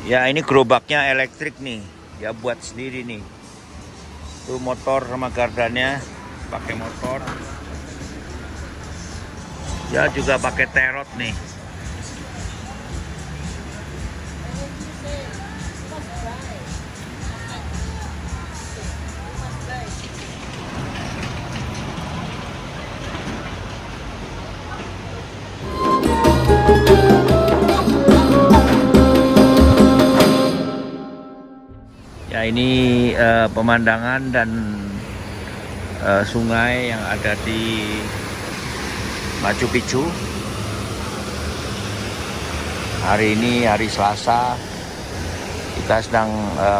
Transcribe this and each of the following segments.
Ya ini gerobaknya elektrik nih, ya buat sendiri nih. Itu motor sama gardannya pakai motor. Ya juga pakai terot nih. Ya ini pemandangan dan sungai yang ada di Machu Picchu. Hari ini hari Selasa, kita sedang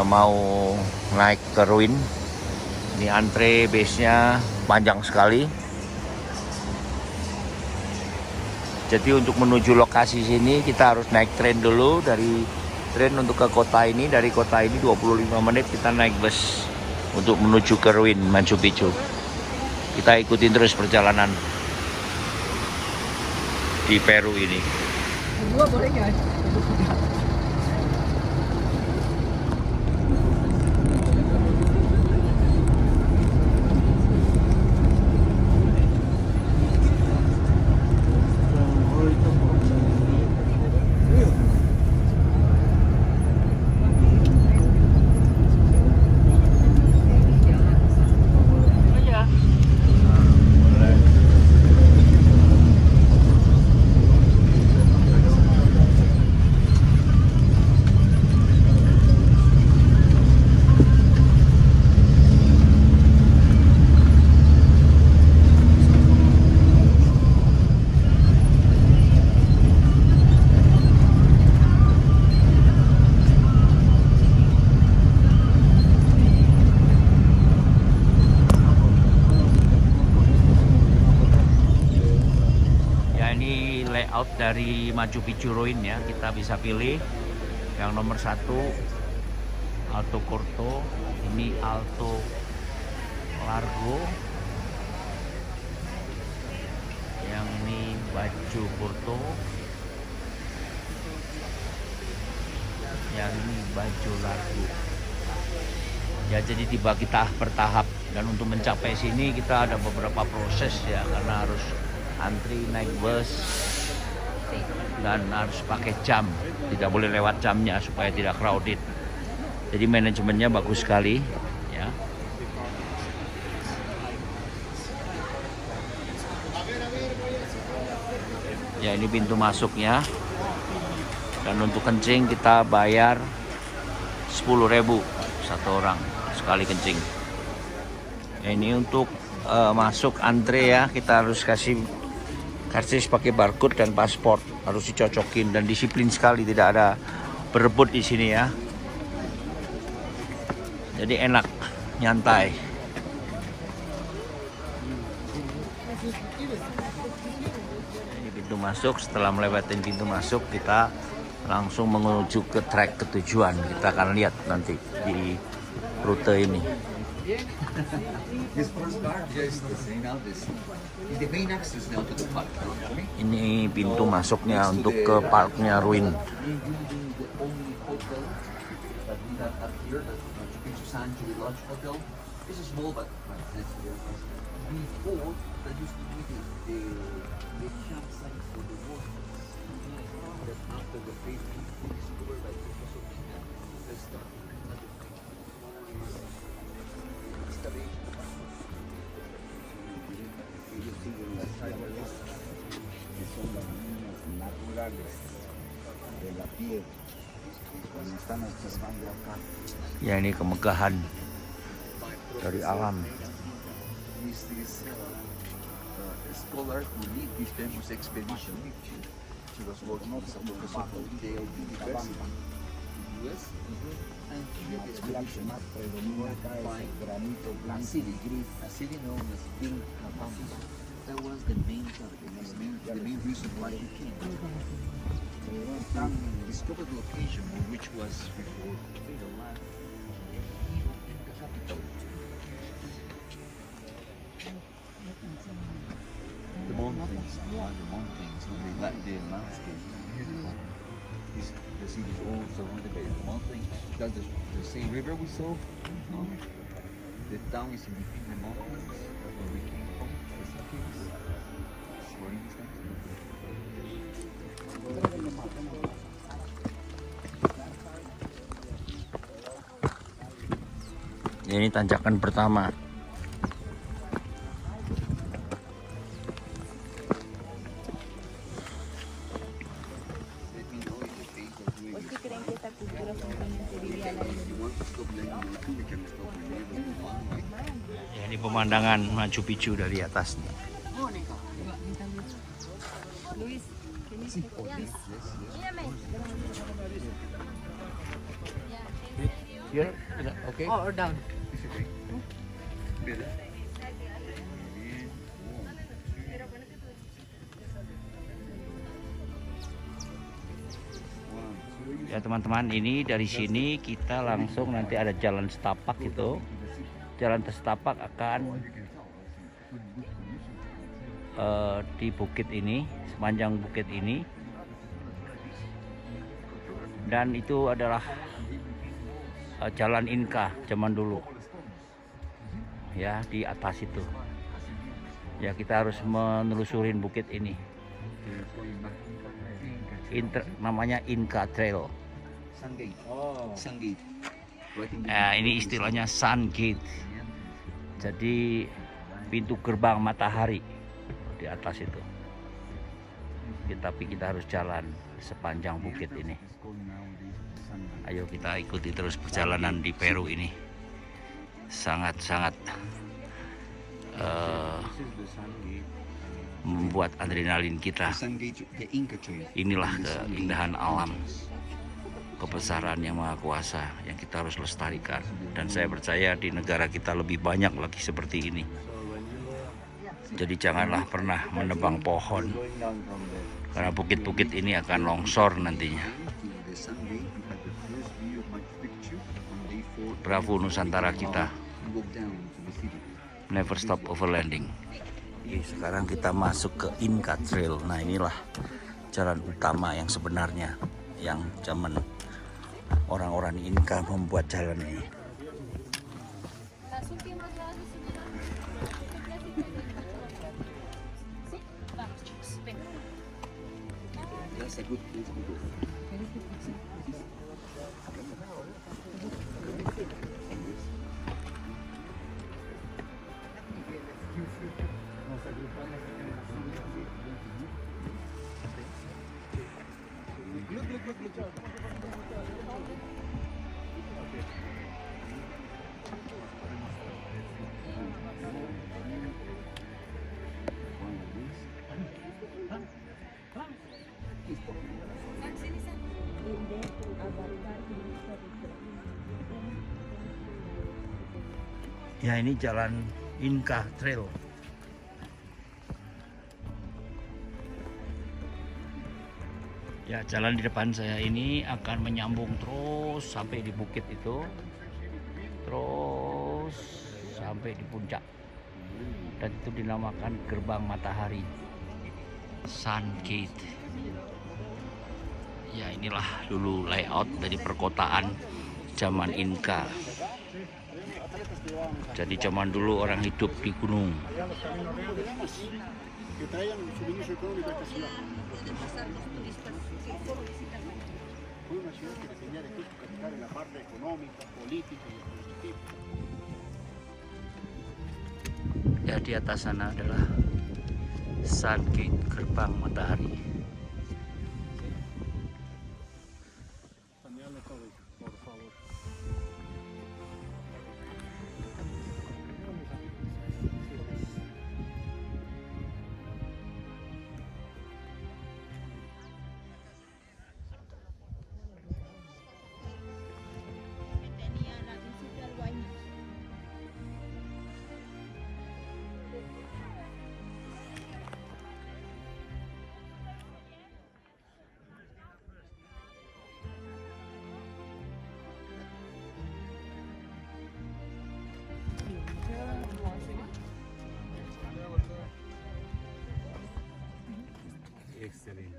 mau naik ke ruin. Ini antre base-nya panjang sekali. Jadi untuk menuju lokasi sini kita harus naik tren dulu. Dari tren untuk ke kota ini, dari kota ini 25 menit kita naik bus untuk menuju ke ruin Machu Picchu. Kita ikutin terus perjalanan di Peru ini. Dua boleh nggak? Layout dari Machu Picchu Ruin ya, kita bisa pilih yang nomor 1 Alto Corto, ini Alto Largo, yang ini Bajo Corto, yang ini Bajo Largo. Ya jadi dibagi tahap per tahap, dan untuk mencapai sini kita ada beberapa proses ya, karena harus antri naik bus dan harus pakai jam, tidak boleh lewat jamnya supaya tidak crowded. Jadi manajemennya bagus sekali ya. Ya ini pintu masuknya, dan untuk kencing kita bayar 10.000 satu orang sekali kencing. Ya, ini untuk masuk antre ya, kita harus kasih karcis pakai barcode dan paspor, harus dicocokin, dan disiplin sekali, tidak ada berebut di sini ya. Jadi enak, nyantai. Ini pintu masuk. Setelah melewati pintu masuk, kita langsung menuju ke trek ketujuan. Kita akan lihat nanti di rute ini. Ini pintu masuknya untuk ke parknya ruin. Ya ini kemegahan dari alam. Scholar who lead this famous expedition. She was working as a professor for Yale University in the US. And she led the expedition to find a city known as Vilcabamba. That was the main target, the main reason why he came. Discovered the location which was before the land in the capital. The mountains, the landscape, beautiful. This, the city is all surrounded by the mountains. That's the same river we saw. No? The town is in between the mountains where we came from. The city is running this time. Ini tanjakan pertama. Let me know if the page are doing ¿Por qué creen que esta cultura simplemente vivía al aire If you want to stop letting me we can stop whenever you want, right? Ya, ini pemandangan Machu Picchu dari atas nih. Luis, can you speak Portuguese? Here, okay. Oh, or down. It's okay. Better. Ya teman-teman, ini dari sini kita langsung nanti ada jalan setapak itu. Jalan setapak akan di bukit ini, sepanjang bukit ini. Dan itu adalah jalan Inka zaman dulu. Ya, di atas itu. Ya, kita harus menelusurin bukit ini. Namanya Inca Trail. Sun Gate. Oh. Sun Gate. Right in the Ini istilahnya Sun Gate. Jadi pintu gerbang matahari di atas itu. Tapi kita harus jalan sepanjang bukit ini. Ayo kita ikuti terus perjalanan di Peru ini. Sangat-sangat membuat adrenalin kita. Sun Gate, the Inca Trail. Inilah keindahan alam, kebesaran yang maha kuasa yang kita harus lestarikan. Dan saya percaya di negara kita lebih banyak lagi seperti ini. Jadi janganlah pernah menebang pohon, karena bukit-bukit ini akan longsor nantinya. Bravo Nusantara kita. Never stop overlanding. Oke, sekarang kita masuk ke Inca Trail. Nah, inilah jalan utama yang sebenarnya, yang zaman orang-orang Inca membuat jalan ini. That's a good place to go. Ya, ini jalan Inca Trail. Ya, jalan di depan saya ini akan menyambung terus sampai di bukit itu, terus sampai di puncak, dan itu dinamakan gerbang matahari, Sun Gate. Ya, inilah dulu layout dari perkotaan zaman Inca. Jadi zaman dulu orang hidup di gunung. Ya, di atas sana adalah Sun Gate, gerbang matahari. Excelente.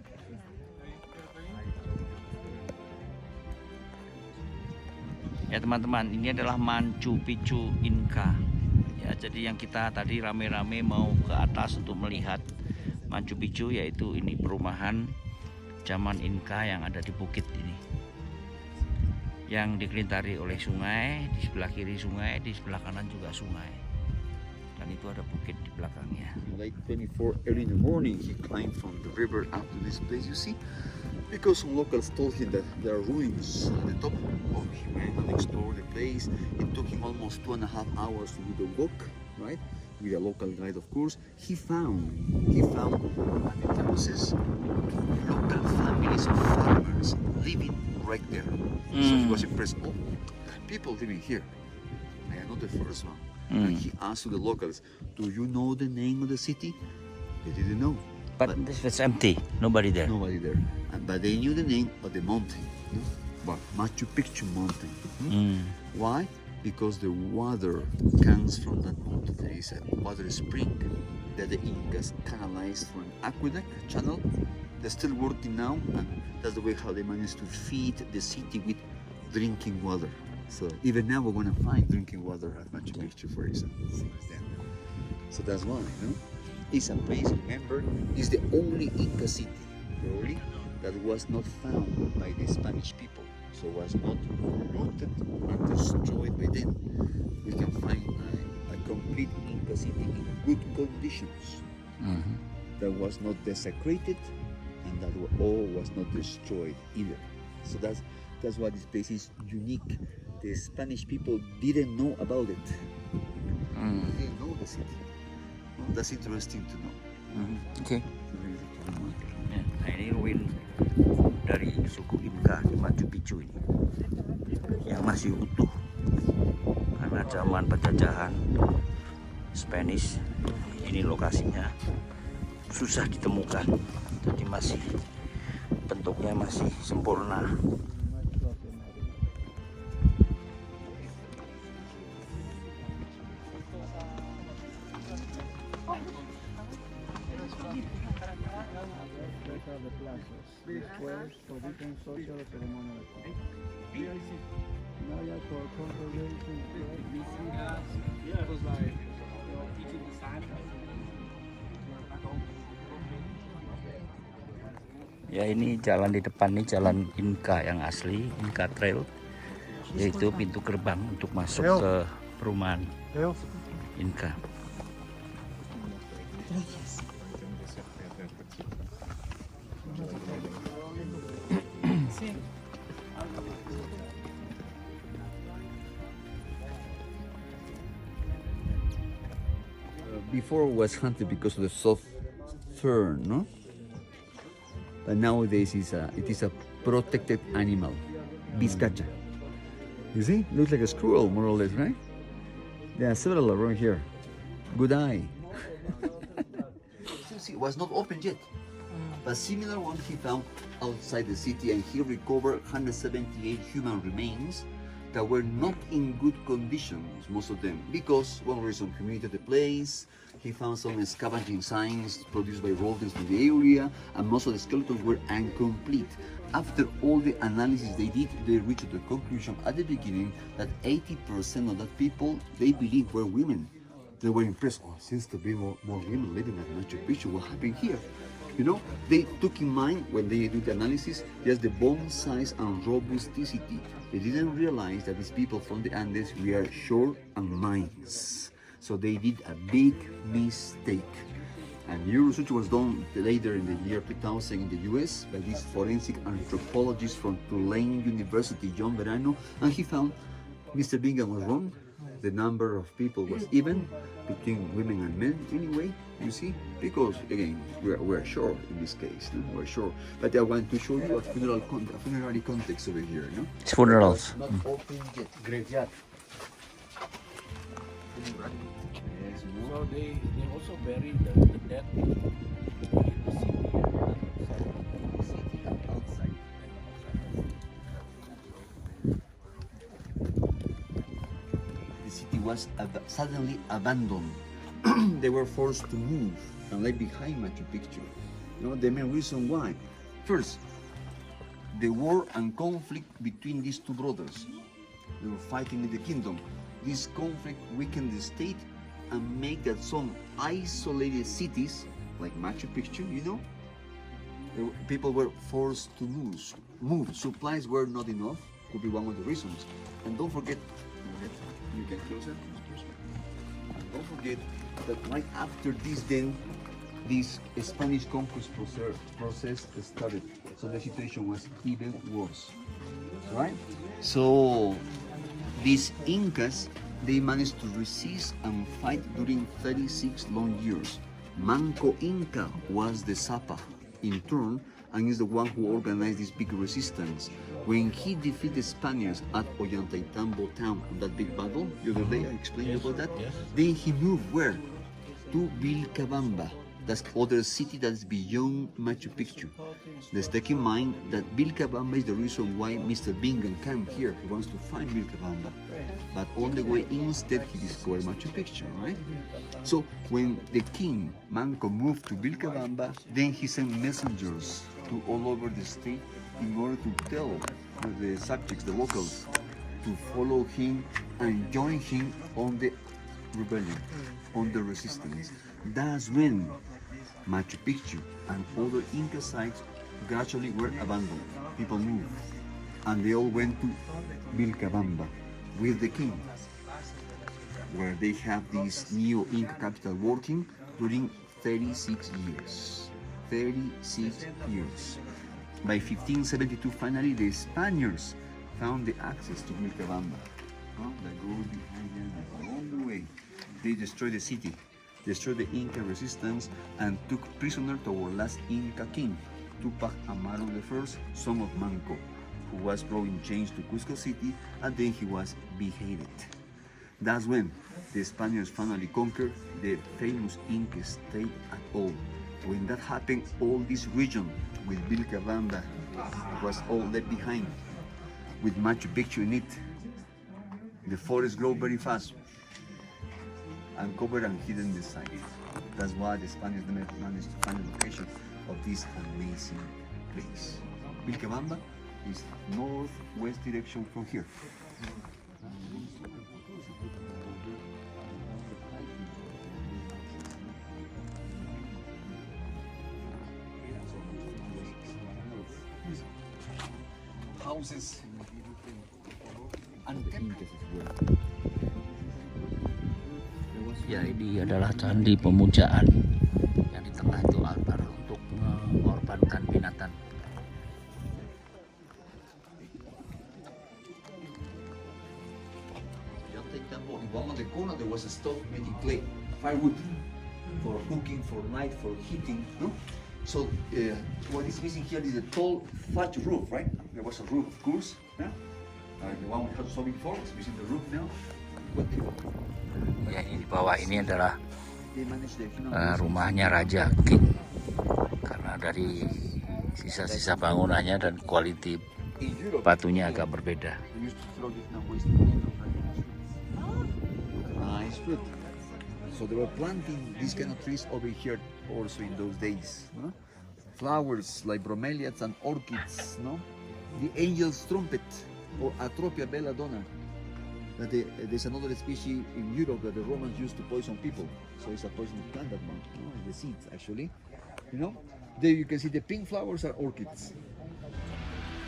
Ya teman-teman, ini adalah Machu Picchu Inca. Ya, jadi yang kita tadi rame-rame mau ke atas untuk melihat Machu Picchu, yaitu ini perumahan zaman Inca yang ada di bukit ini, yang dikelintari oleh sungai. Di sebelah kiri sungai, di sebelah kanan juga sungai, dan itu ada bukit di belakangnya. Like 24 early in the morning, he climbed from the river up to this place, you see? Because some locals told him that there are ruins at the top. Oh, he went and explored the place. It took him almost 2.5 hours to do the walk, right? With a local guide, of course. He found at the terraces local families of farmers living right there. So he was impressed. Oh, people living here. I am not the first one. And he asked the locals, "Do you know the name of the city?" They didn't know. But it's empty, nobody there. Nobody there. But they knew the name of the mountain. No? But Machu Picchu mountain. Why? Because the water comes from that mountain. There is a water spring that the Incas canalized through an aqueduct channel. They're still working now, and that's the way how they managed to feed the city with drinking water. So even now we're gonna find drinking water at Machu Picchu, for example. So that's why, you know? It's a place, remember, it's the only Inca city, probably, that was not found by the Spanish people. So was not looted and destroyed by them. We can find a complete Inca city in good conditions. That was not desecrated, and that all was not destroyed either. So that's why this place is unique. The Spanish people didn't know about it. They didn't know the city. Well, that's interesting to know. Oke. Ya, nah ini ruin dari suku Inca di Machu Picchu ini, yang masih utuh karena zaman penjajahan Spanish. Ini lokasinya susah ditemukan, jadi masih bentuknya masih sempurna. The plazas, squares for different social and ceremonial activities. For congregation, Ya, ini jalan di depan nih, jalan Inca yang asli, Inca Trail, yaitu pintu gerbang untuk masuk ke perumahan Inca. Before it was hunted because of the soft fern, no? But nowadays it is a protected animal, Vizcacha. You see, looks like a squirrel more or less, right? There are several around here. Good eye. See, it was not open yet. But similar one he found outside the city, and he recovered 178 human remains that were not in good conditions, most of them, because one reason, humidity of the place. He found some scavenging signs produced by rodents in the area, and most of the skeletons were incomplete. After all the analysis they did, they reached the conclusion at the beginning that 80% of that people they believed were women. They were impressed. Oh, seems to be more women living at Machu Picchu. What happened here? You know, they took in mind when they do the analysis just the bone size and robusticity. They didn't realize that these people from the Andes were short and minds. So they did a big mistake. And new research was done later in the year 2000 in the US by this forensic anthropologist from Tulane University, John Verano, and he found Mr. Bingham was wrong. The number of people was even between women and men anyway, you see, because again, we're sure in this case, no? We're sure. But I want to show you a funerary context over here, no? It's funerals. Not open yet, graveyard. Yes, you know. So they also bury the dead in the city and outside. The city was suddenly abandoned. They were forced to move and left behind Machu Picchu. You know, the main reason why. First, the war and conflict between these two brothers. They were fighting in the kingdom. This conflict weakened the state and made that some isolated cities, like Machu Picchu, people were forced to move. Supplies were not enough, could be one of the reasons. And don't forget, you get closer. And don't forget that right after this, then this Spanish conquest process started. So the situation was even worse, right? So these Incas, they managed to resist and fight during 36 long years. Manco Inca was the Sapa in turn, and is the one who organized this big resistance. When he defeated Spaniards at Ollantaytambo town on that big battle the other day, I explained about that. Then he moved where? To Vilcabamba. That's other city that's beyond Machu Picchu. Let's take in mind that Vilcabamba is the reason why Mr. Bingham came here. He wants to find Vilcabamba. But on the way instead he discovered Machu Picchu, right? So when the king, Manco, moved to Vilcabamba, then he sent messengers to all over the state in order to tell the subjects, the locals, to follow him and join him on the rebellion, on the resistance. That's when Machu Picchu and other Inca sites gradually were abandoned. People moved, and they all went to Vilcabamba with the king, where they have this new Inca capital working during 36 years. 36 years. By 1572, finally, the Spaniards found the access to Vilcabamba. That goes behind them along the way. They destroyed the city, destroyed the Inca resistance, and took prisoner to our last Inca king, Tupac Amaru I, son of Manco, who was brought in chains to Cusco City, and then he was beheaded. That's when the Spaniards finally conquered the famous Inca state at all. When that happened, all this region with Vilcabamba was all left behind, with Machu Picchu in it. The forest grew very fast, uncovered and hidden the site. That's why the Spaniards managed to find the location of this amazing place. Vilcabamba is northwest direction from here. Houses and temples as well. Ya, ini adalah candi pemujaan yang di tengah itu altar untuk mengorbankan binatang. In one of the corners there was a stove making clay, firewood, for cooking, for light, for heating. No? So what is missing here is a tall thatch roof, right? There was a roof, of course. Yeah? The one we had saw before is missing the roof now. Ya, ini di bawah ini adalah They managed the rumahnya Raja King, karena dari sisa-sisa bangunannya dan kualiti in Europe. batunya agak berbeda. They used to throw this now waste. Nice fruit. So they were planting these kind of trees over here also in those days. No? Flowers like bromeliads and orchids. No? The angel's trumpet or Atropia belladonna. There's another species in Europe that the Romans used to poison people. So it's a poisonous plant, that one. No? The seeds actually. You know? There you can see the pink flowers are orchids.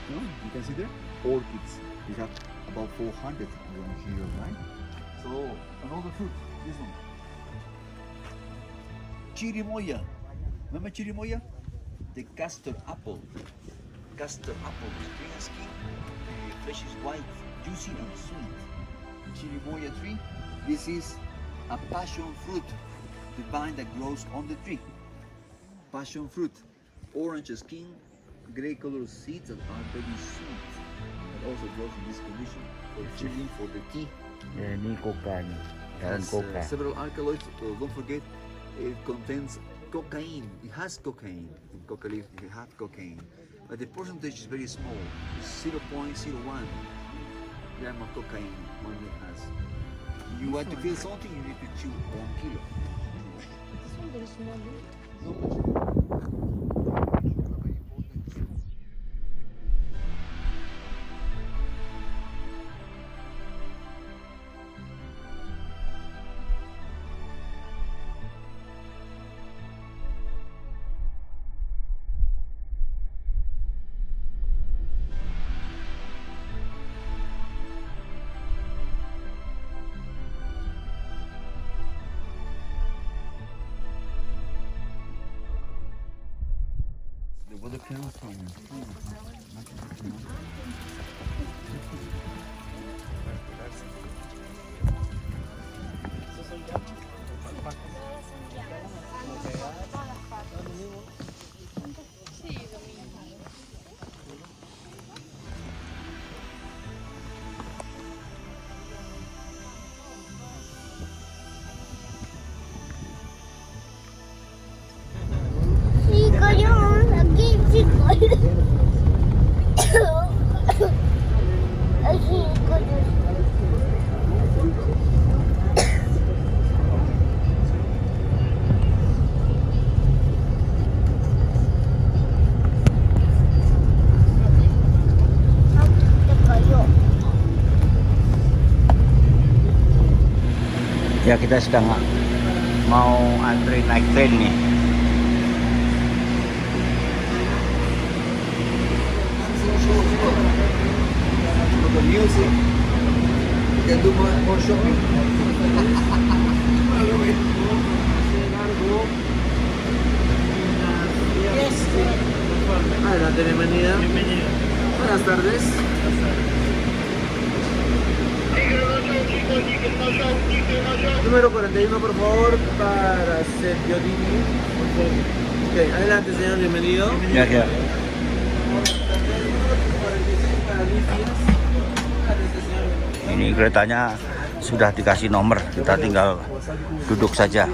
No? You can see there? Orchids. We have about 400 around here, right? So, another fruit, this one. Chirimoya. Remember chirimoya? The castor apple. Castor apple with green skin. The flesh is white, juicy and sweet. Chirimoya tree. This is a passion fruit. The vine that grows on the tree. Passion fruit. Orange skin, gray colored seeds that are very sweet. It also grows in this condition for chili, for the tea. Ya, ini coca nih, daun Has coca. several alkaloids. Don't forget, it contains cocaine. It has cocaine. In coca leaf, it has cocaine. But the percentage is very small. It's 0.01 gram of cocaine one leaf has. You want to feel something, you need to chew 1 kilo. This one very small. Not much. The water cannot come in. Chico, yo aquí, chico. Aquí, Ya, kita sedang mau antri naik train nih. For the music, you can do more shopping. Adelante, bienvenida. Buenas tardes. Número 41, por favor, para Sergio Dini. Ok, adelante, señor, bienvenido. Ya, ya. Ini keretanya sudah dikasih nomor, kita tinggal duduk saja.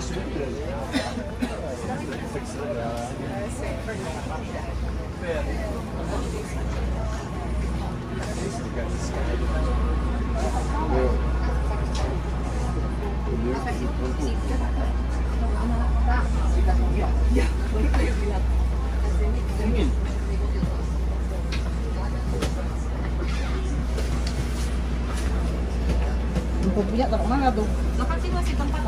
Punya taruh mana tuh? Makan sih masih tempat.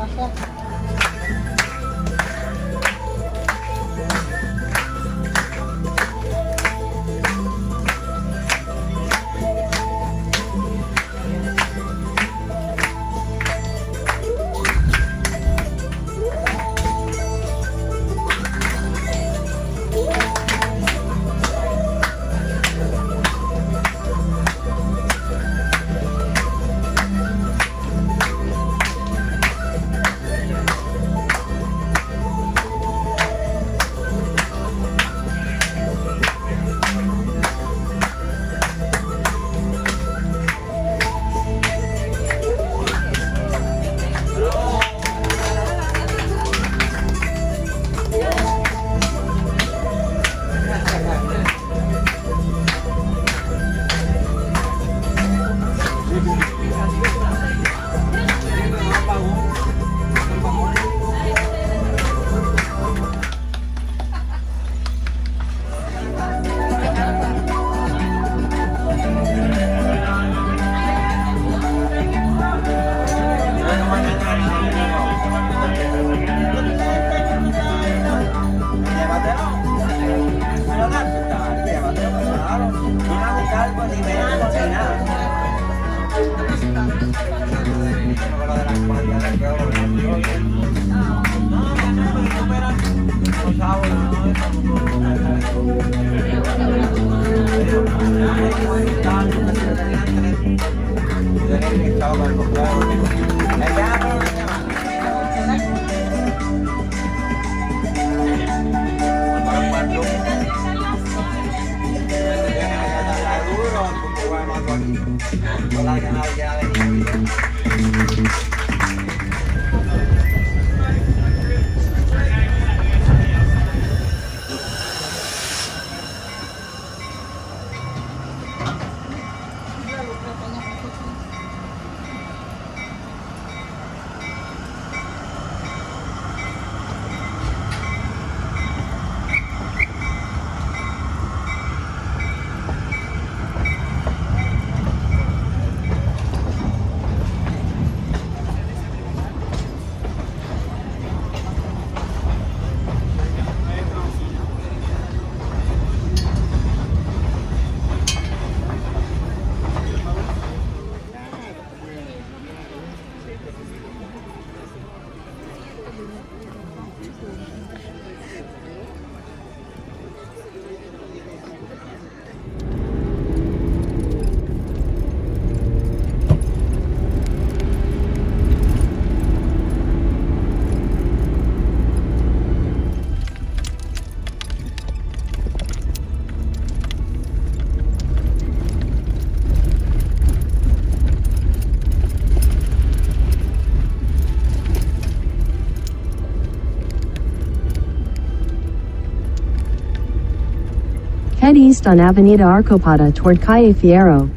Head east on Avenida Arcopata toward Calle Fierro.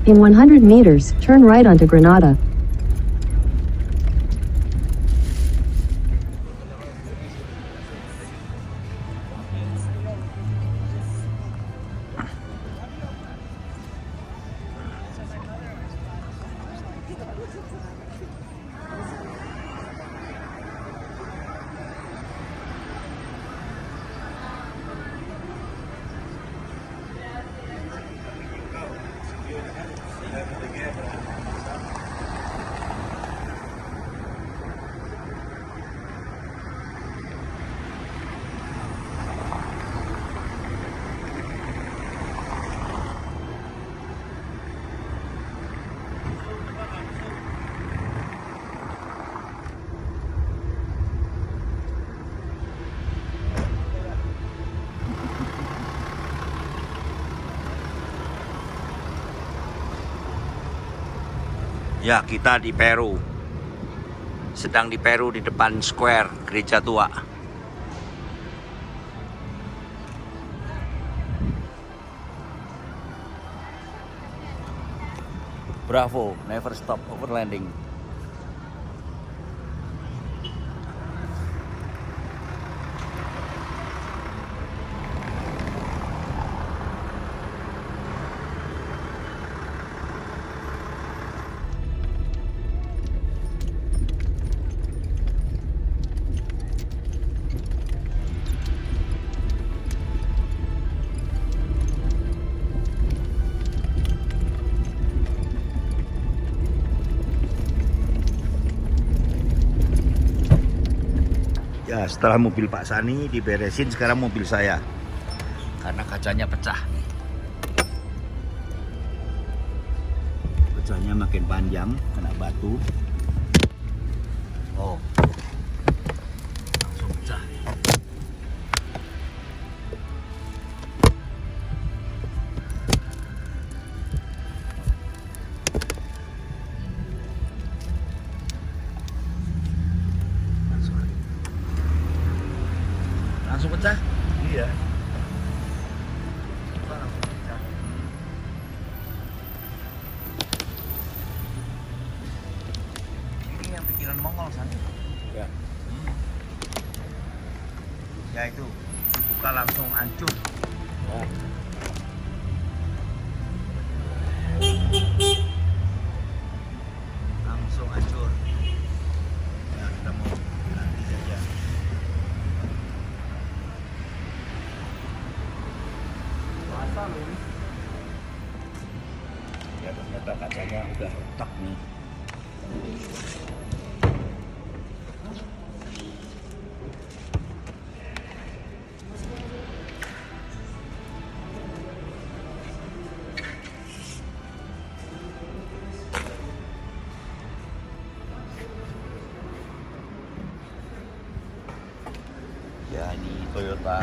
In 100 meters, turn right onto Granada. Ya, kita di Peru. Sedang di Peru di depan Square Gereja Tua. Bravo, never stop overlanding. Ya, setelah mobil Pak Sani diberesin, sekarang mobil saya karena kacanya pecah. Pecahnya makin panjang, kena batu. Oh, langsung pecah. Langsung pecah? Iya. Ini yang pikiran Mongol sana. Ya. Ya itu dibuka langsung hancur. Oh. Langsung hancur. Ya, kita mau nanti saja. Ya, ternyata kacanya udah retak nih. Ya, ini Toyota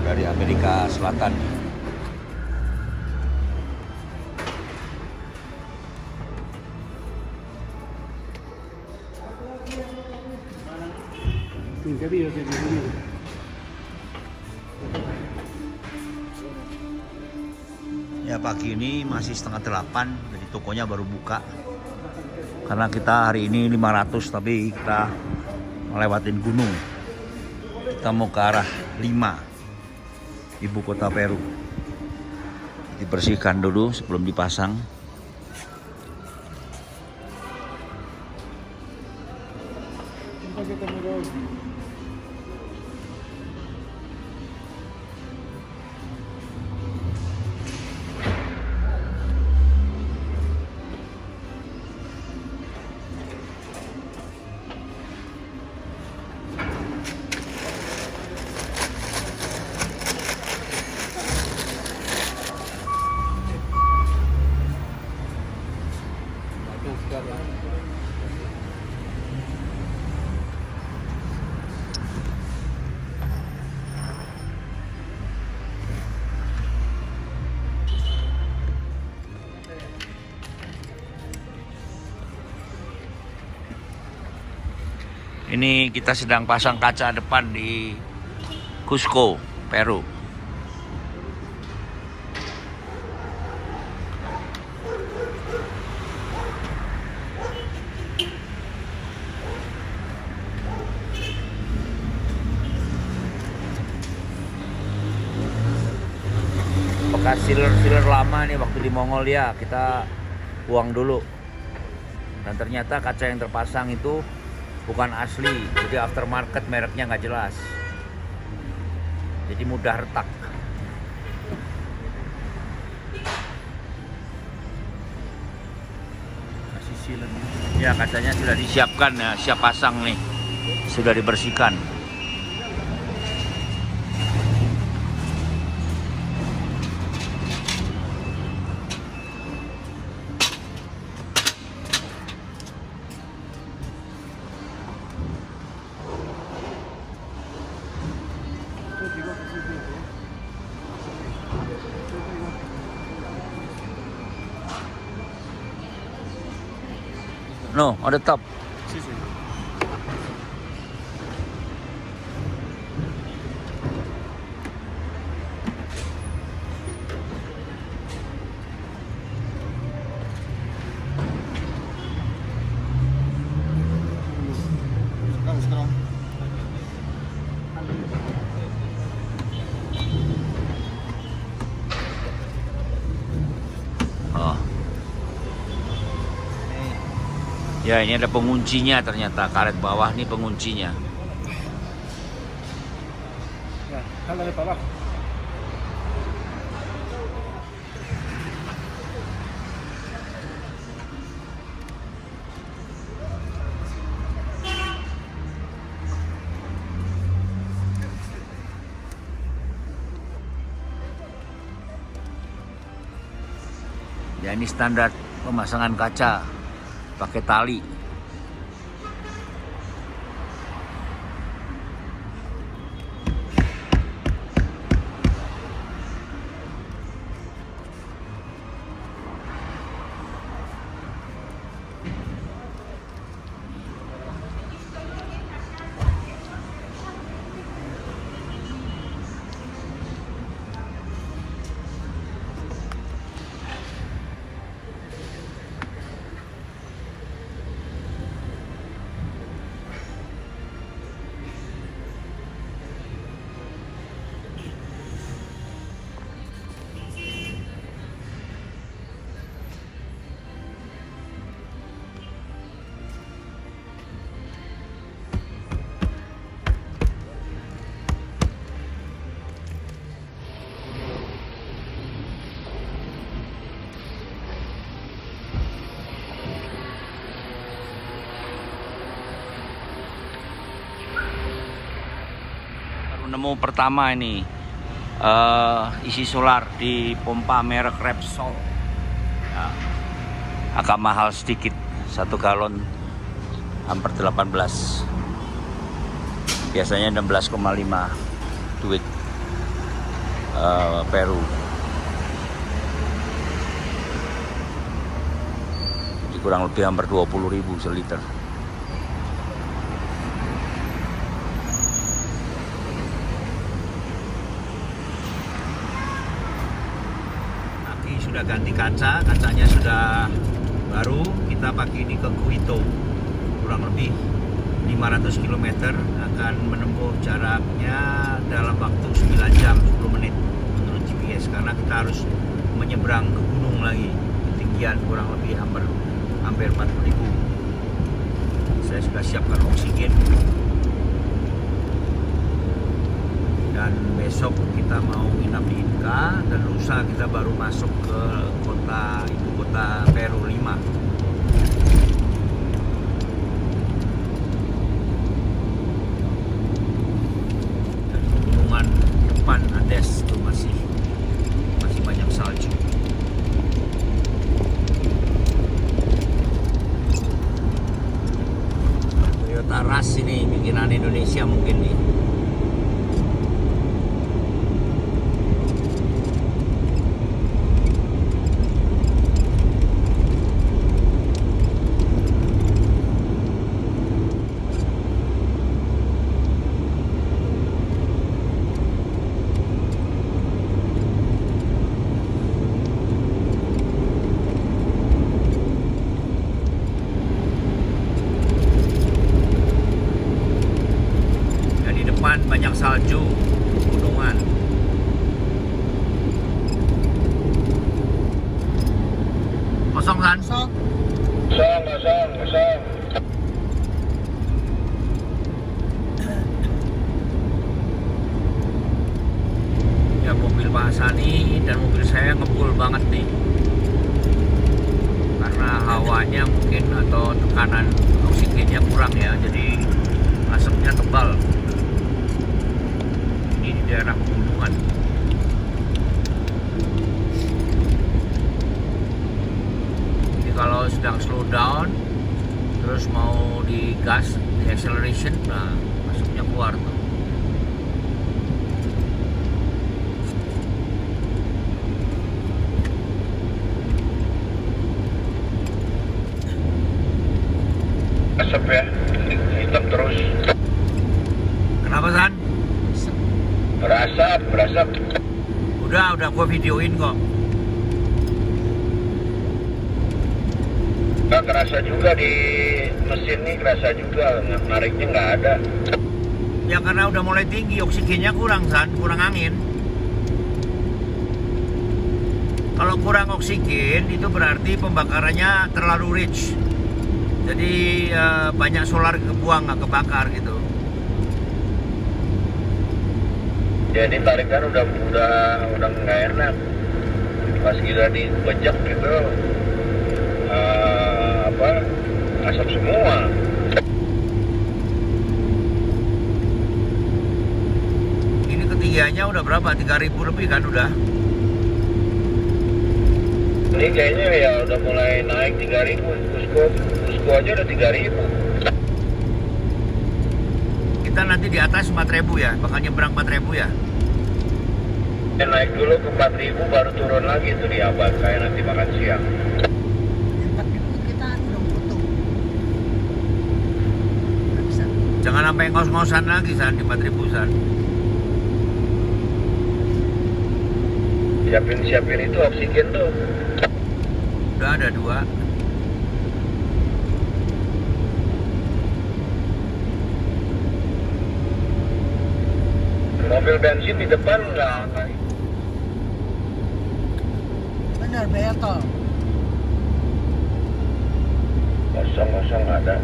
dari Amerika Selatan. Ya, pagi ini masih 7:30, jadi tokonya baru buka. Karena kita hari ini 500, tapi kita melewatin gunung. Kita mau ke arah Lima, ibu kota Peru. Dibersihkan dulu sebelum dipasang. Ini kita sedang pasang kaca depan di Cusco, Peru. Bekas sealer lama nih waktu di Mongolia kita buang dulu. Dan ternyata kaca yang terpasang itu bukan asli, jadi aftermarket, mereknya nggak jelas, jadi mudah retak. Kasih sealernya. Ya, kacanya sudah disiapkan ya, siap pasang nih, sudah dibersihkan. No, on the top. Sí, sí. Sekarang. Oh. Ya, ini ada penguncinya ternyata, karet bawah nih penguncinya. Ya, jálale para abajo. Ya, ini standar pemasangan kaca pakai tali. Nemu pertama ini isi solar di pompa merek Repsol. Ya, agak mahal sedikit, 1 galon hampir 18. Biasanya 16,5 duit Peru. Jadi kurang lebih hampir 20.000 seliter. Sudah ganti kaca, kacanya sudah baru. Kita pakai ini ke Quito, kurang lebih 500 km, akan menempuh jaraknya dalam waktu 9 jam 10 menit menurut GPS, karena kita harus menyeberang ke gunung lagi, ketinggian kurang lebih hampir 40.000. Saya sudah siapkan oksigen, dan besok kita mau nginap di Inca, dan lusa kita baru masuk ke ibu kota Peru, Lima. Dan pegunungan depan Andes itu masih banyak salju. Toyota Rush ini bikinan Indonesia mungkin nih. San? Kosong, kosong. Ya mobil Pak Sani dan mobil saya ngebul banget nih. Karena hawanya mungkin atau tekanan oksigennya kurang ya, jadi asapnya tebal. Ini di daerah pegunungan. Jadi kalau sedang slow down, terus mau di gas, di acceleration, nah asapnya keluar tuh. Asap ya, hitam terus. Kenapa San? Berasap. Udah gua videoin kok. Nggak kerasa juga di mesin nih, kerasa juga nariknya nggak ada. Ya karena udah mulai tinggi, oksigennya kurang San, kurang angin. Kalau kurang oksigen itu berarti pembakarannya terlalu rich. Jadi banyak solar kebuang, nggak kebakar gitu. Jadi tarikan udah nggak enak. Pas gila dibejek gitu, asap semua. Ini ketinggiannya udah berapa? 3.000 lebih kan udah? Ini kayaknya ya udah mulai naik 3.000. Kusko aja udah 3.000. Kita nanti di atas 4.000 ya, bakal nyebrang 4.000 ya. Naik dulu ke 4.000 baru turun lagi tuh di Abad kayak nanti makan siang. Jangan sampai ngos-ngosan lagi San di 4.000 San. Siapin itu oksigen tuh. Udah ada 2. Mobil bensin di depan nggak. Benar, Beto. Kosong ada.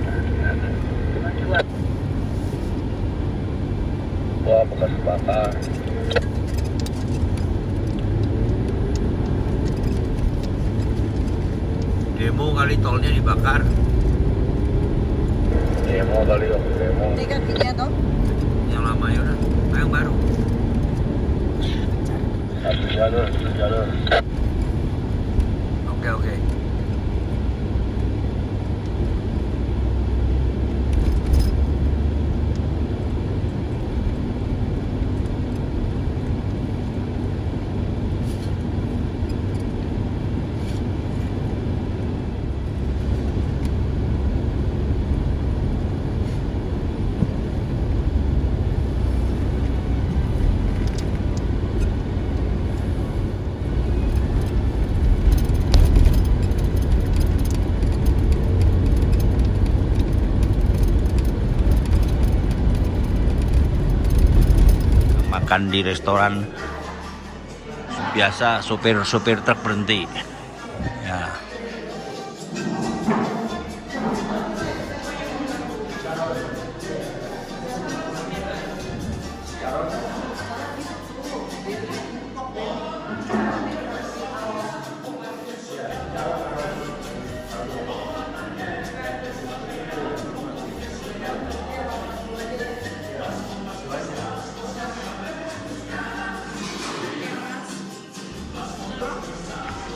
Wah, bekas bakar. Demo kali tolnya dibakar. Demo kali dong, demo. Ini kan tiga toh? Yang lama ya udah, yang baru. Satu jalur. Oke. Makan di restoran biasa, sopir truk berhenti ya.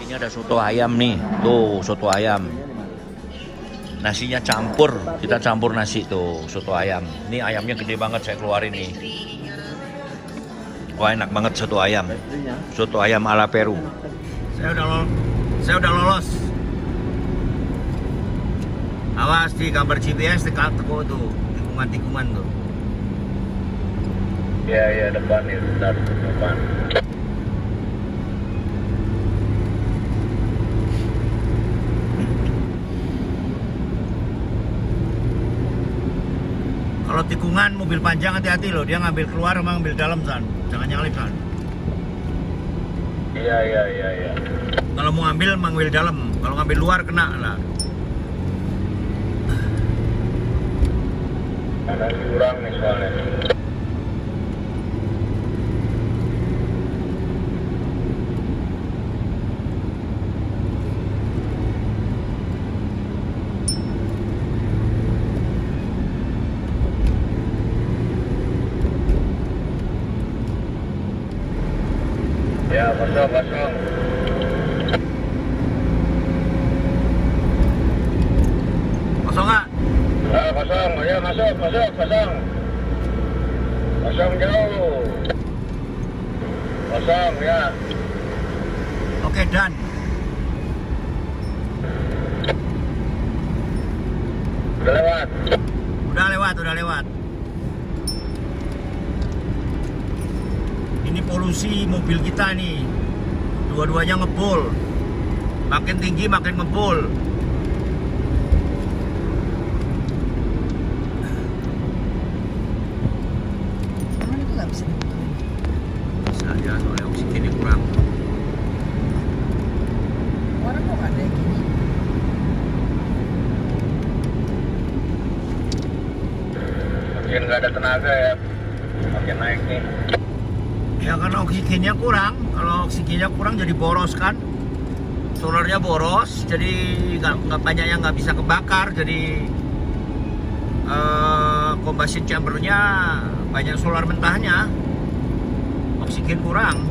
Ini ada soto ayam nih, tuh soto ayam. Nasinya campur, kita campur nasi tuh soto ayam. Ini ayamnya gede banget, saya keluarin nih. Wah enak banget soto ayam. Soto ayam ala Peru. Saya udah lolos. Awas di gambar GPS dekat teko tuh, tikungan tuh. Ya depan nih, bentar depan. Kalau tikungan mobil panjang hati-hati loh, dia ngambil keluar sama ngambil dalam San. Jangan nyalip San. Iya. Kalau mau ngambil dalam. Kalau ngambil luar kena lah. Ada kurang nih soalnya. Ya, kosong. Kosong nggak? Ah, kosong. Ya, masuk, kosong. Kosong jauh. Kosong, ya. Oke, done. Udah lewat. Udah lewat. Ini polusi mobil kita nih. Dua-duanya ngebul. Makin tinggi makin ngebul. Emang itu nggak bisa dibetulin? Bisa ya, soalnya oksigennya kurang. Orang kok ada yang gini? Makin nggak ada tenaga ya. Makin naik nih. Ya karena oksigennya kurang. Kalau oksigennya kurang jadi boros kan. Solarnya boros, jadi nggak banyak yang nggak bisa kebakar. Jadi combustion chambernya banyak solar mentahnya. Oksigen kurang.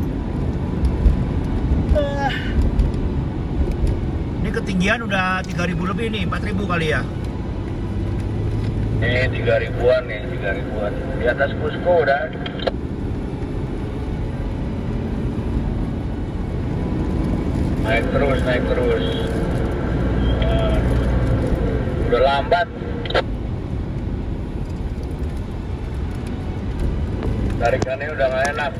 Ini ketinggian udah 3.000 lebih nih, 4.000 kali ya. Ini 3.000-an nih, 3.000-an. Di atas Cusco udah. Naik terus. Nah, udah lambat. Tarikannya udah nggak enak.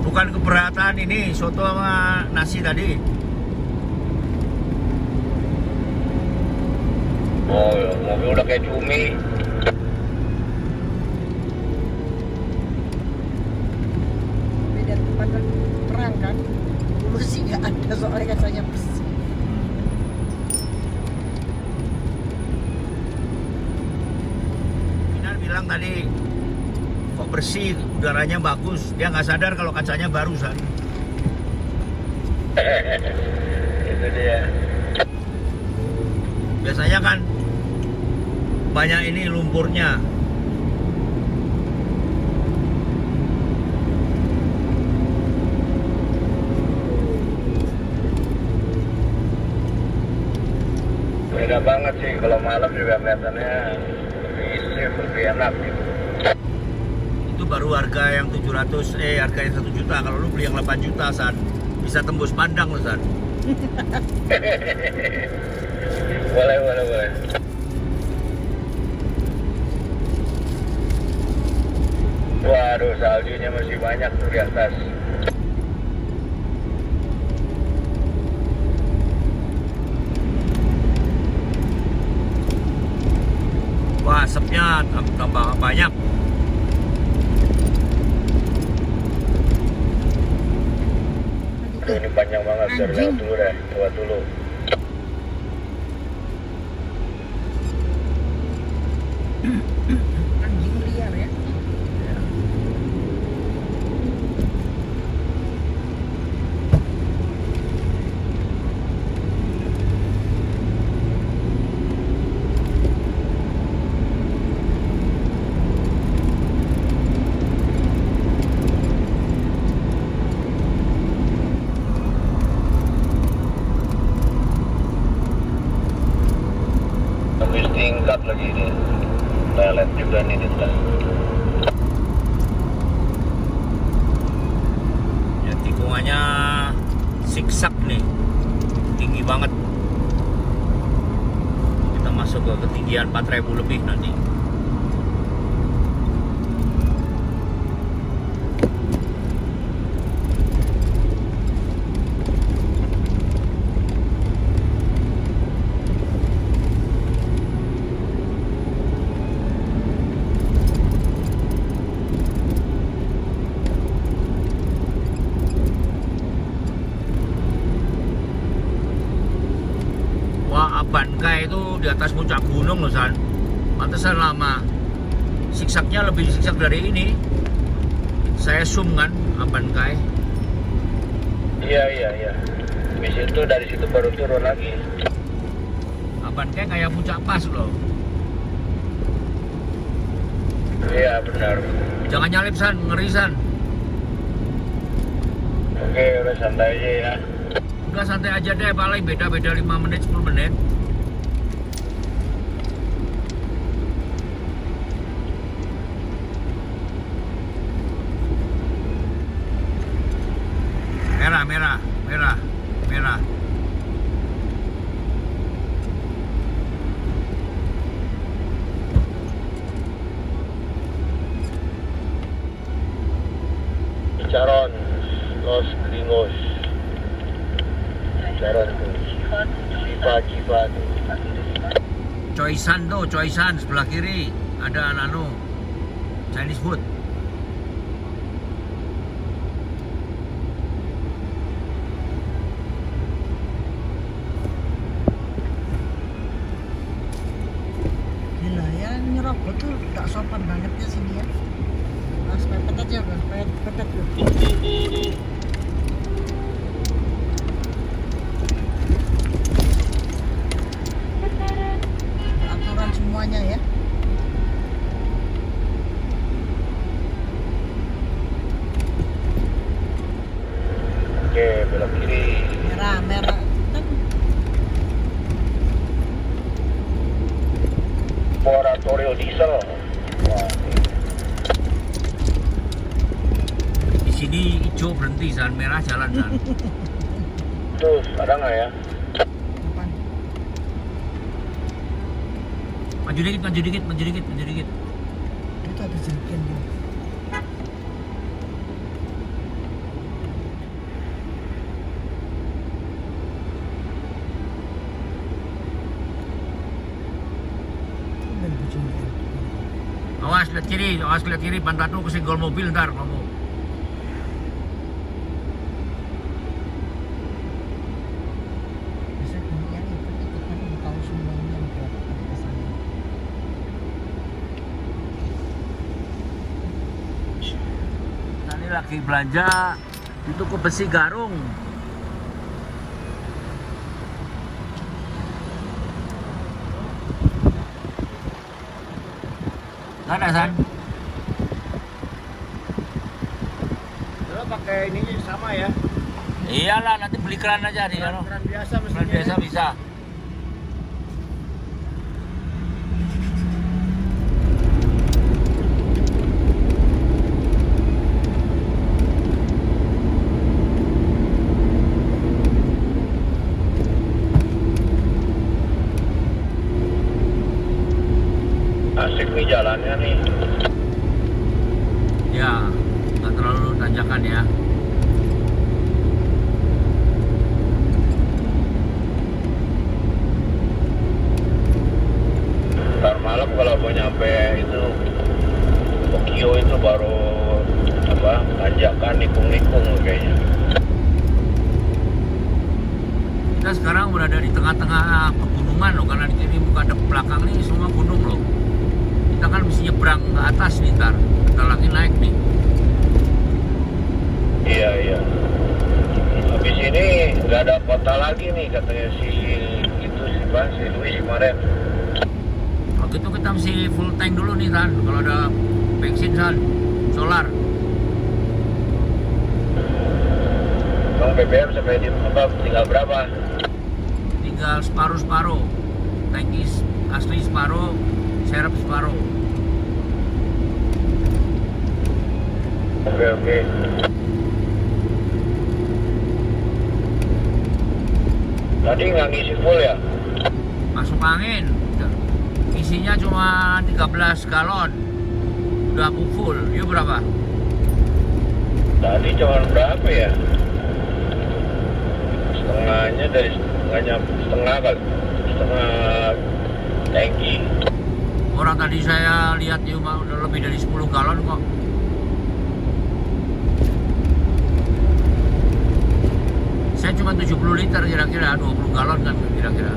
Bukan keberatan ini, soto sama nasi tadi. Oh, mobil udah kayak cumi. Beda tempat perang kan? Dulu sih nggak ada soalnya kacanya bersih. Minar bilang tadi kok bersih, udaranya bagus. Dia nggak sadar kalau kacanya barusan. Itu dia. Biasanya kan banyak ini lumpurnya. Beda banget sih kalau malam juga kelihatannya lebih safe, lebih enak gitu. Itu baru harga yang 700, harga yang 1 juta. Kalau lu beli yang 8 juta, San, bisa tembus pandang lu, San. Boleh. Waduh, saljunya masih banyak tuh di atas. Wah, asapnya tambah banyak. Aduh, ini panjang banget, dari lewat dulu deh, lewat dulu. Anjing liar ya. Habis tingkat lagi ini. Lelet juga nih di atas. Ya, tikungannya zigzag nih, tinggi banget. Kita masuk ke ketinggian 4.000 lebih nanti. saya itu di atas puncak gunung loh San. Pantesan lama. Siksaknya lebih siksak dari ini. Saya zoom kan Abankai. Iya. Habis itu dari situ baru turun lagi. Abankai kayak puncak pas loh. Iya benar. Jangan nyalip San, ngeri San. Oke, udah santai aja ya. Udah santai aja deh, paling beda-beda 5 menit, 10 menit. Merah. Charon, Los Gringos. Charon tuh. Cipa tuh. Choisan sebelah kiri ada Chinese food. Gila ya, nyerobot tuh gak sopan banget ya sini ya. Mas pepet aja kan, pepet tuh. Aturan semuanya ya. Oke, belok kiri. Merah. Laboratorio diesel. Wah, Di sini hijau berhenti San, merah jalan San. tuh ada nggak ya? Apaan? Maju dikit. Itu ada jengkel gitu. Dan jengkel. Awas lihat kiri, pantat lu kesenggol mobil ntar kamu. Bisa kemudian ikut kan tahu semuanya yang buat sana. Tadi lagi belanja di toko besi Garung. Nggak ada San? Lo pakai ini sama ya? Iyalah, nanti beli keran aja nih. Keran biasa Keran mestinya. biasa bisa. Asik nih jalannya nih. Ya, nggak terlalu tanjakan ya. Ntar malam kalau mau nyampe itu Tokyo itu baru tanjakan nikung kayaknya. Kita sekarang berada di tengah-tengah pegunungan loh, karena di kiri muka belakang ini semua gunung loh. Kita kan mesti nyebrang ke atas nih ntar, bentar lagi naik nih. Iya. Habis ini nggak ada kota lagi nih katanya si Luis kemarin. Kalau gitu kita mesti full tank dulu nih San, kalau ada bensin San, solar. Bang BBM sampai tinggal berapa? Tinggal separuh, tangki asli separuh, serep separuh. Oke. Tadi nggak ngisi full ya? Masuk angin, isinya cuma 13 galon, udah full. Yuk berapa? Tadi cuma berapa ya? Setengahnya dari setengah kali. Setengah tangki. Orang tadi saya lihat di rumah udah lebih dari 10 galon kok. Saya cuma 70 liter kira-kira, 20 galon kan kira-kira.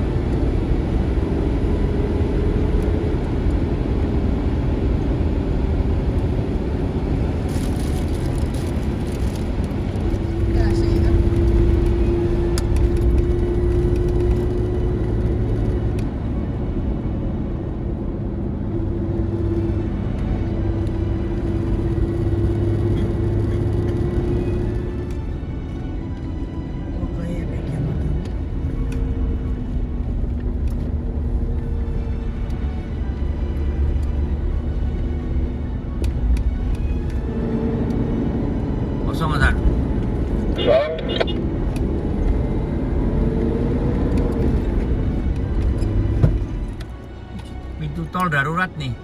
tol darurat nih.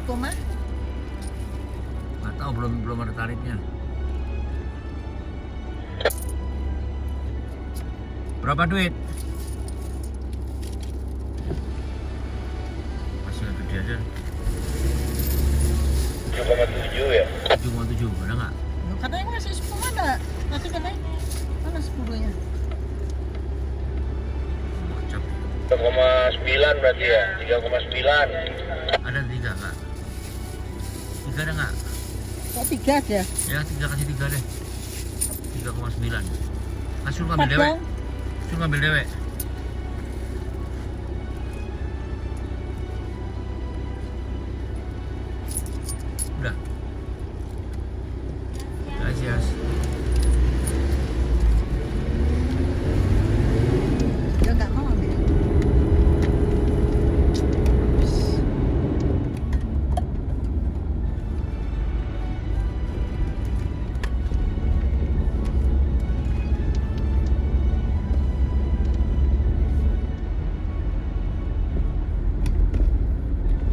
Koma? Nggak tahu, belum ada tarifnya. Berapa duit? Masih gede aja. 7,7 ya. 7,7 ada nggak? Loh, katanya masih 10 ada. Masih katanya. Mana 10-nya? Kocak. 3,9 berarti ya. 3,9. Ada 3 nggak? 3 ada nggak? Kok 3 aja? Ya 3 kasih 3 deh. 3,9. Nah, suruh ngambil 4 dewek. dong. Suruh ngambil dewek. Udah. Gracias. Dia nggak mau ambil.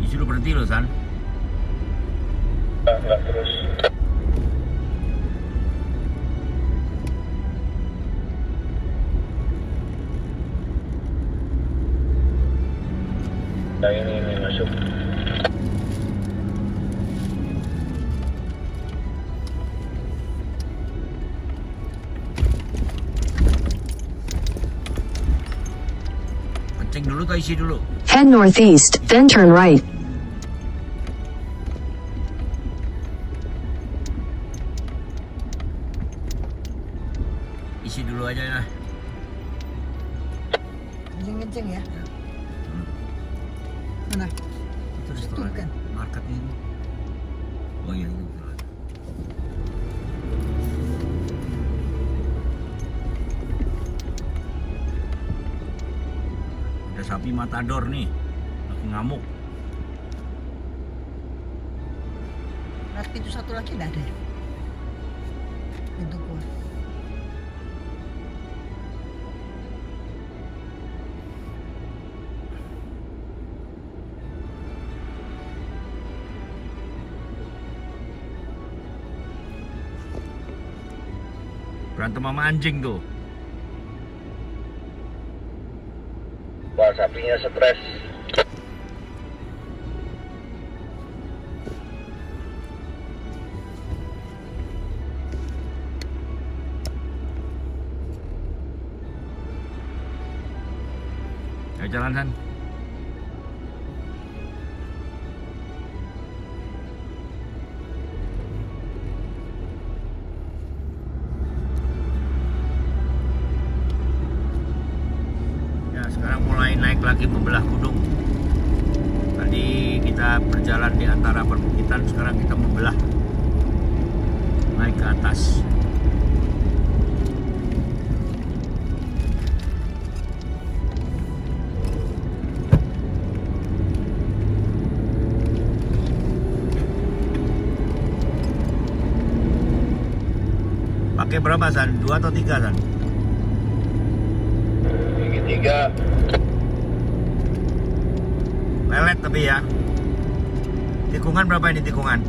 Disuruh berhenti loh, San. Enggak terus. Nah ini masuk. Kencing dulu atau isi dulu? Head northeast, then turn right. Isi dulu aja lah. Kenceng-kenceng ya. Mana? Itu Itu restoran kan. market ini. Oh iya itu betul. Ada sapi matador nih, lagi ngamuk. Nah, pintu satu lagi nggak ada ya? Pintu keluar. Berantem sama anjing tuh. Wah, sapinya stres. Ayo jalan, San. Ya, sekarang mulai naik lagi membelah gunung. Tadi kita berjalan di antara perbukitan, sekarang kita membelah. Naik ke atas. Pakai berapa, San? 2 atau 3, San? Gigi 3. Lelet tapi ya. Tikungan berapa ini tikungan?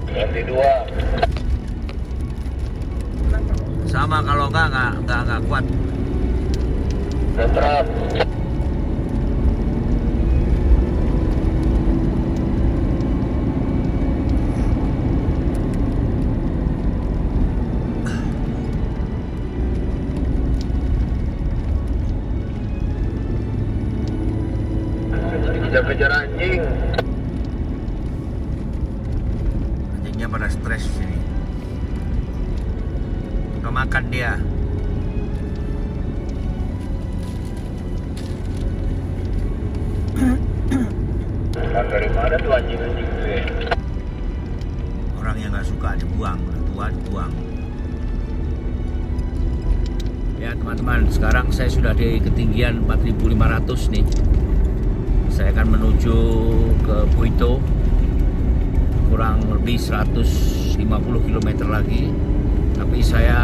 Ganti 2. Sama, kalau enggak kuat. Tetap. Kejar-kejar anjing. Anjingnya pada stres sini. Udah makan dia. Kan dari mana tuh anjing-anjing itu ya? Orang yang nggak suka dibuang, udah tua dibuang. Ya teman-teman, sekarang saya sudah di ketinggian 4.500 nih. Saya akan menuju ke Puito, kurang lebih 160 50 km lagi, tapi saya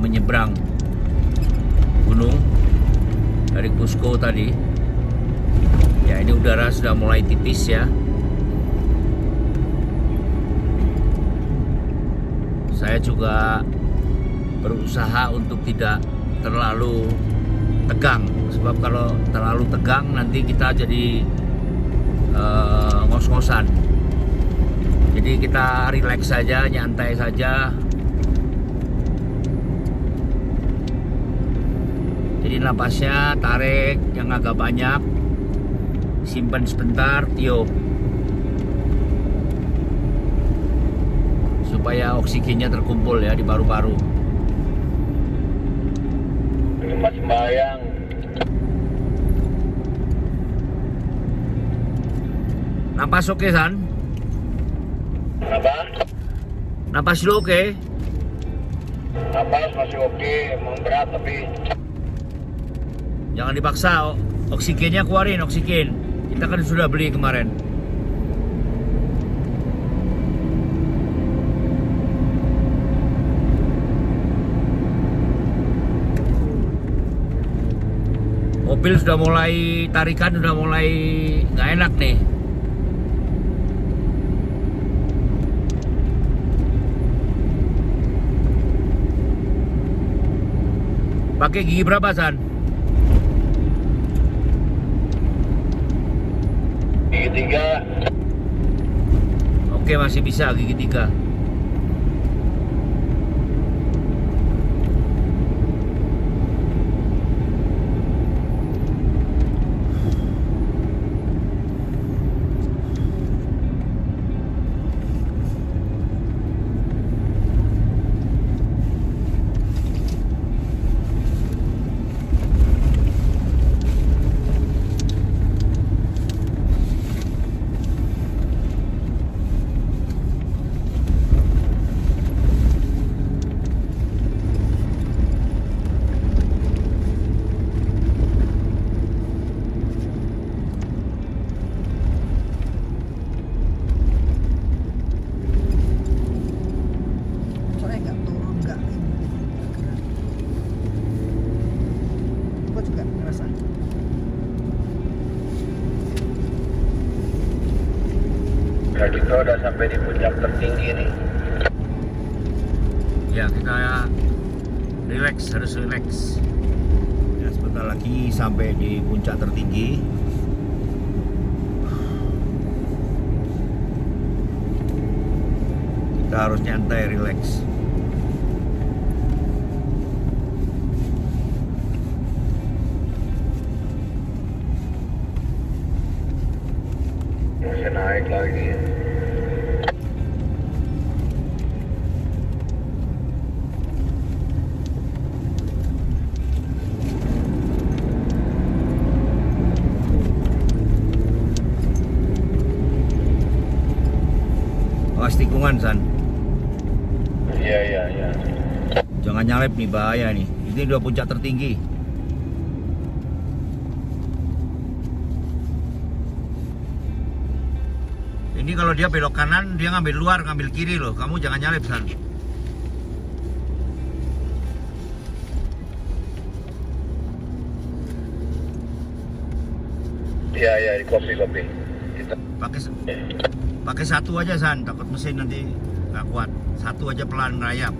menyeberang gunung dari Cusco tadi. Ya, ini udara sudah mulai tipis ya. Saya juga berusaha untuk tidak terlalu tegang, sebab kalau terlalu tegang nanti kita jadi ngos-ngosan. Jadi kita relax saja, nyantai saja. Jadi napasnya tarik yang agak banyak, simpan sebentar, tiup, supaya oksigennya terkumpul ya di paru-paru. Mas sembayang. Napas oke, San? Apa? Napas lu oke? Napas masih oke, emang berat tapi Jangan dipaksa, oksigennya keluarin, oksigen. Kita kan sudah beli kemarin. Mobil sudah mulai, tarikan sudah mulai nggak enak nih. Pakai gigi berapa, San? gigi 3. Oke, masih bisa gigi 3. Soalnya nggak turun, nggak ini, nggak gerak. Gua juga ngerasa. Nah, kita udah sampai di puncak tertinggi nih. Ya, kita relax, harus relax. Ya, sebentar lagi sampai di puncak tertinggi. Kita harus nyantai, relax. Masih naik lagi. Awas tikungan, San. Iya. Jangan nyalip nih, bahaya nih. Ini udah puncak tertinggi. Ini kalau dia belok kanan, dia ngambil luar, ngambil kiri loh. Kamu jangan nyalip, San. Iya, di kopi. Kita Pakai satu aja, San. Takut mesin nanti nggak kuat. Satu aja pelan rayap.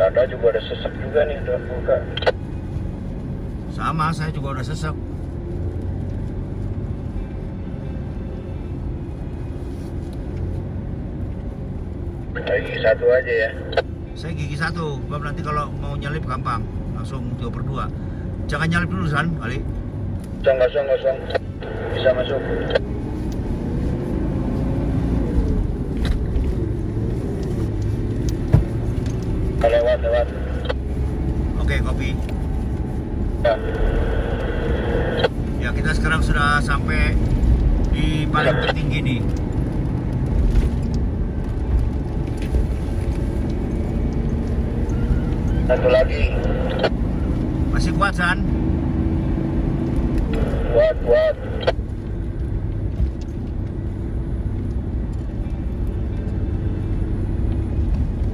dada juga ada sesek juga nih, udah buka. Sama, saya juga udah sesek. Gigi 1 aja ya. Saya gigi 1, sebab nanti kalau mau nyalip gampang. Langsung 2/2. Jangan nyalip dulu, San, kali. Kosong. Bisa masuk. Lewat. Oke, kopi. Ya. Ya, kita sekarang sudah sampai di paling tertinggi nih. Satu lagi. Masih kuat, San? Buat.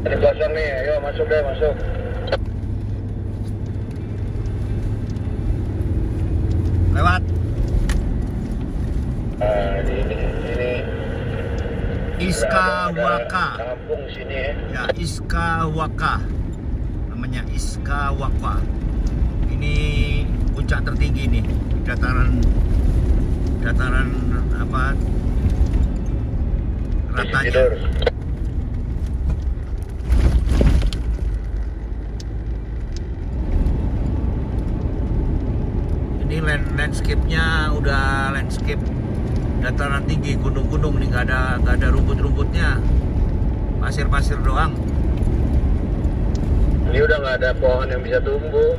Ini kosong nih, ayo masuk deh, masuk. Lewat. Nah, ini Iskawaka. kampung sini ya. Ya, Iskawaka. Namanya Iskawaka. Ini puncak tertinggi nih, dataran apa? Ratanya. Tidur. Ini landscape-nya udah landscape dataran tinggi, gunung-gunung nih, nggak ada rumput-rumputnya, pasir-pasir doang. Ini udah nggak ada pohon yang bisa tumbuh.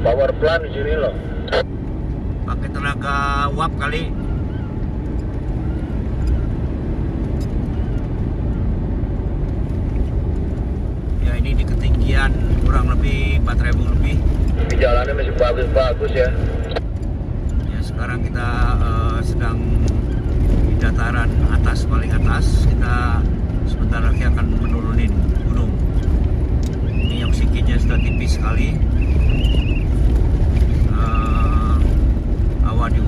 Power plant di sini loh. Pakai tenaga uap kali. Ya, ini di ketinggian kurang lebih 4.000 lebih. Tapi jalannya masih bagus-bagus ya. Ya, sekarang kita sedang di dataran atas, paling atas. Kita sebentar lagi akan menurunin gunung. Ini oksigennya sudah tipis sekali. Hawa di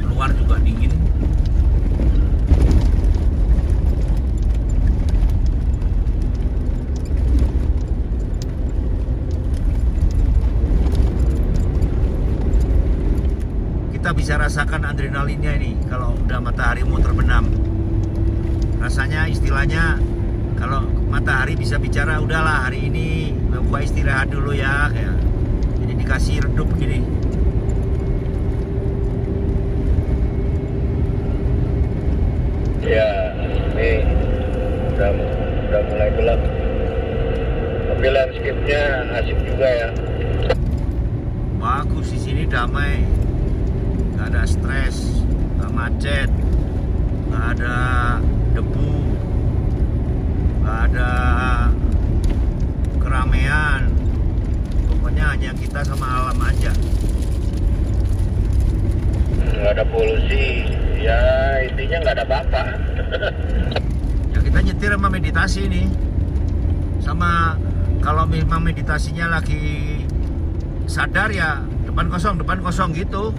luar juga dingin. Kita bisa rasakan adrenalinnya ini kalau udah matahari mau terbenam. Rasanya istilahnya kalau matahari bisa bicara, udahlah hari ini gua istirahat dulu ya, kayak jadi dikasih redup gini. Ya, ini udah mulai gelap. Tapi landscape-nya asik juga ya. Bagus, di sini damai, nggak ada stres, nggak macet, nggak ada debu, nggak ada keramaian. Pokoknya hanya kita sama alam aja. Nggak ada polusi. Ya, intinya nggak ada apa-apa. Ya, kita nyetir sama meditasi nih. Sama kalau memang meditasinya lagi sadar ya depan kosong gitu.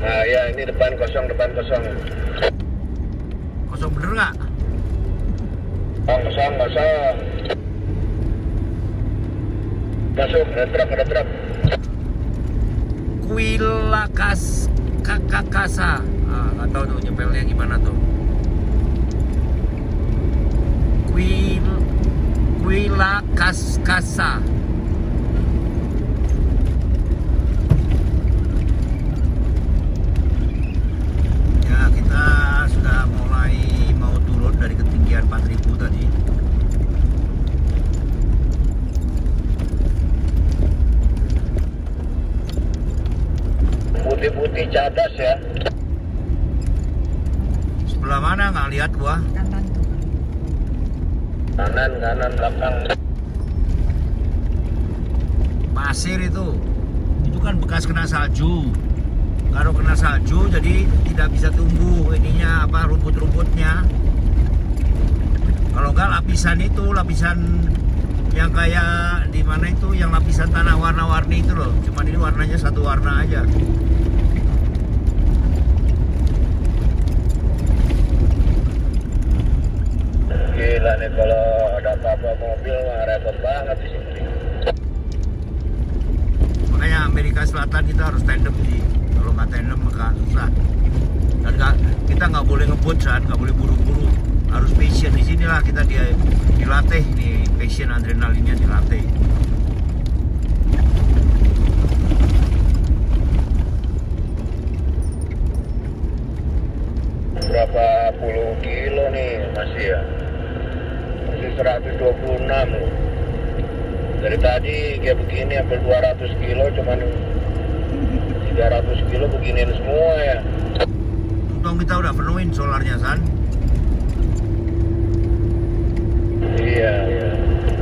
Nah ya, ini depan kosong. Kosong bener nggak? Kosong. Masuk, ada truk. Kuilakas Kakakasa. Nggak tahu tuh nyempelnya gimana tuh. Kuilakaskasa. Ya, kita sudah mulai mau turun dari ketinggian 4.000 tadi. Putih-putih cadas ya. Sebelah mana nggak lihat gua? Kanan tuh. Kanan, belakang. Pasir itu kan bekas kena salju. Kalau kena salju jadi tidak bisa tumbuh ininya apa, rumput-rumputnya. Kalau enggak lapisan yang kayak di mana itu, yang lapisan tanah warna-warni itu loh. Cuman ini warnanya satu warna aja. Gila nih, kalau ada apa-apa mobil mah repot banget di sini. Makanya Amerika Selatan kita harus tandem sih. Kalau nggak tandem maka susah. Dan kita nggak boleh ngebut, nggak boleh buru-buru. Harus passion. Di sinilah kita dilatih nih, passion, adrenalinnya dilatih. Berapa puluh kilo nih masih ya? Masih 126 loh. Dari tadi kayak begini hampir 200 kilo, cuman 300 kilo beginian semua ya. Untung kita udah penuhin solarnya, San. Iya, iya.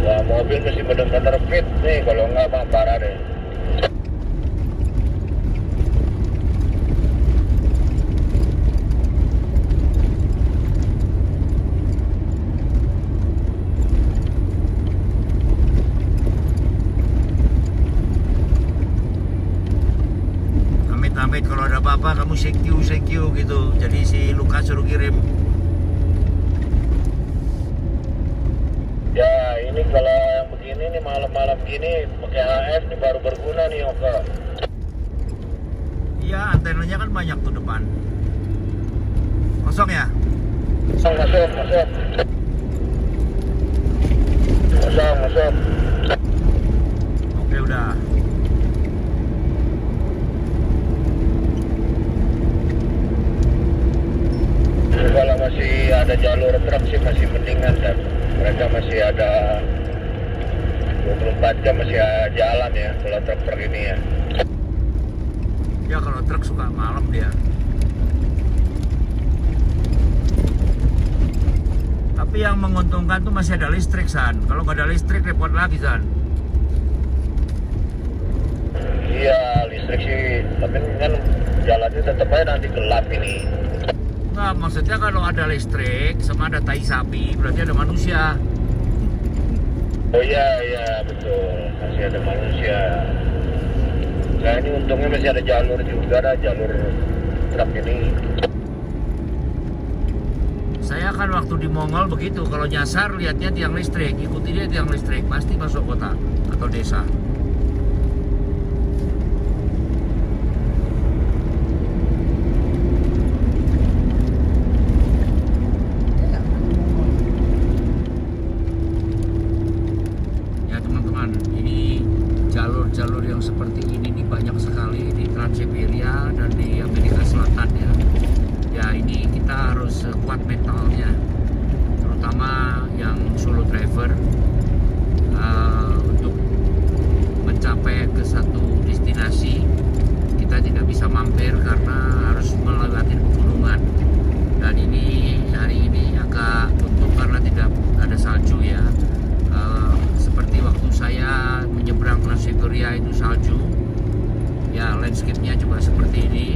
Wah, mobil mesti benar-benar fit nih, kalau nggak mah parah deh. Amit-amit kalau ada apa-apa kamu CQ gitu. Jadi si Lukas suruh kirim. Ya, ini kalau yang begini nih malam-malam gini pakai HF nih baru berguna nih, Oka. Iya, antenanya kan banyak tuh depan. Kosong ya? Masuk. Masuk. Oke, udah. Kalau masih ada jalur truk sih masih mendingan, dan mereka masih ada 24 jam masih jalan ya kalau truk-truk ini ya. Ya kalau truk suka malam dia. Tapi yang menguntungkan tuh masih ada listrik, San. Kalau nggak ada listrik repot lagi, San. Iya, listrik sih, tapi kan jalannya tetap aja nanti gelap ini. Nggak, maksudnya kalau ada listrik sama ada tai sapi berarti ada manusia. Oh iya betul, masih ada manusia. Nah ini untungnya masih ada jalur juga, ada jalur truk ini. Saya kan waktu di Mongol begitu, kalau nyasar lihatnya tiang listrik, ikuti dia tiang listrik, pasti masuk kota atau desa. Ya teman-teman, ini jalur-jalur yang seperti ini banyak sekali di Trans-Siberia dan di Amerika Selatan ya. Ya ini kita harus kuat mentalnya, terutama yang solo driver, untuk mencapai ke satu destinasi kita tidak bisa mampir karena harus melewati pegunungan. Dan ini hari ini agak untung karena tidak ada salju ya. Seperti waktu saya menyeberang Trans-Siberia itu salju ya, landscape-nya juga seperti ini.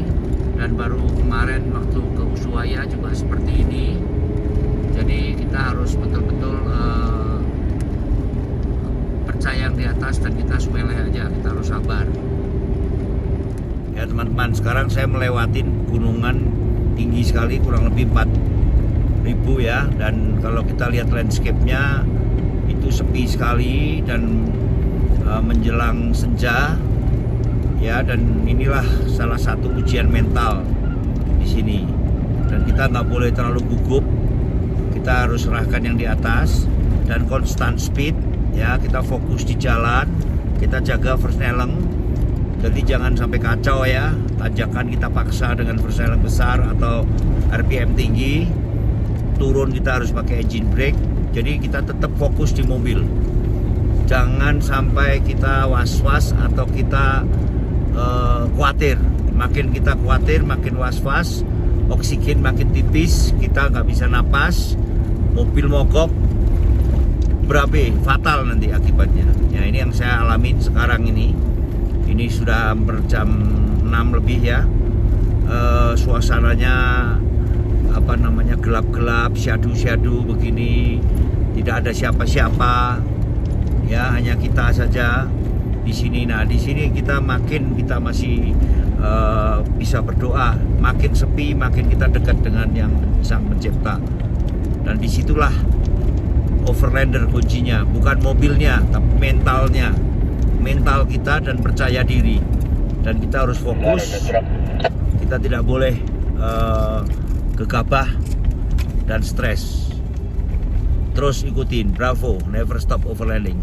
Dan baru kemarin waktu ke Ushuaia juga seperti ini. Jadi kita harus betul-betul percaya yang di atas dan kita sepele aja, kita harus sabar. Ya teman-teman, sekarang saya melewatin gunungan tinggi sekali, kurang lebih 4.000 ya. Dan kalau kita lihat landscape-nya itu sepi sekali dan menjelang senja. Ya, dan inilah salah satu ujian mental di sini. Dan kita nggak boleh terlalu gugup. Kita harus serahkan yang di atas dan constant speed. Ya, kita fokus di jalan. Kita jaga versnelling. Jadi jangan sampai kacau ya. Tanjakan kita paksa dengan versnelling besar atau RPM tinggi. Turun kita harus pakai engine brake. Jadi kita tetap fokus di mobil. Jangan sampai kita was-was atau kita khawatir. Makin kita khawatir, makin was-was, oksigen makin tipis, kita nggak bisa napas, mobil mogok, berabe, fatal nanti akibatnya. Ya ini yang saya alamin sekarang ini. Ini sudah hampir jam 6 lebih ya. Suasananya gelap-gelap, syadu-syadu begini, tidak ada siapa-siapa. Ya hanya kita saja di sini. Nah di sini kita masih bisa berdoa. Makin sepi makin kita dekat dengan yang Sang Pencipta. Dan disitulah overlander kuncinya, bukan mobilnya tapi mentalnya, mental kita dan percaya diri. Dan kita harus fokus. Kita tidak boleh gegabah dan stres. Terus ikutin, bravo, never stop overlanding.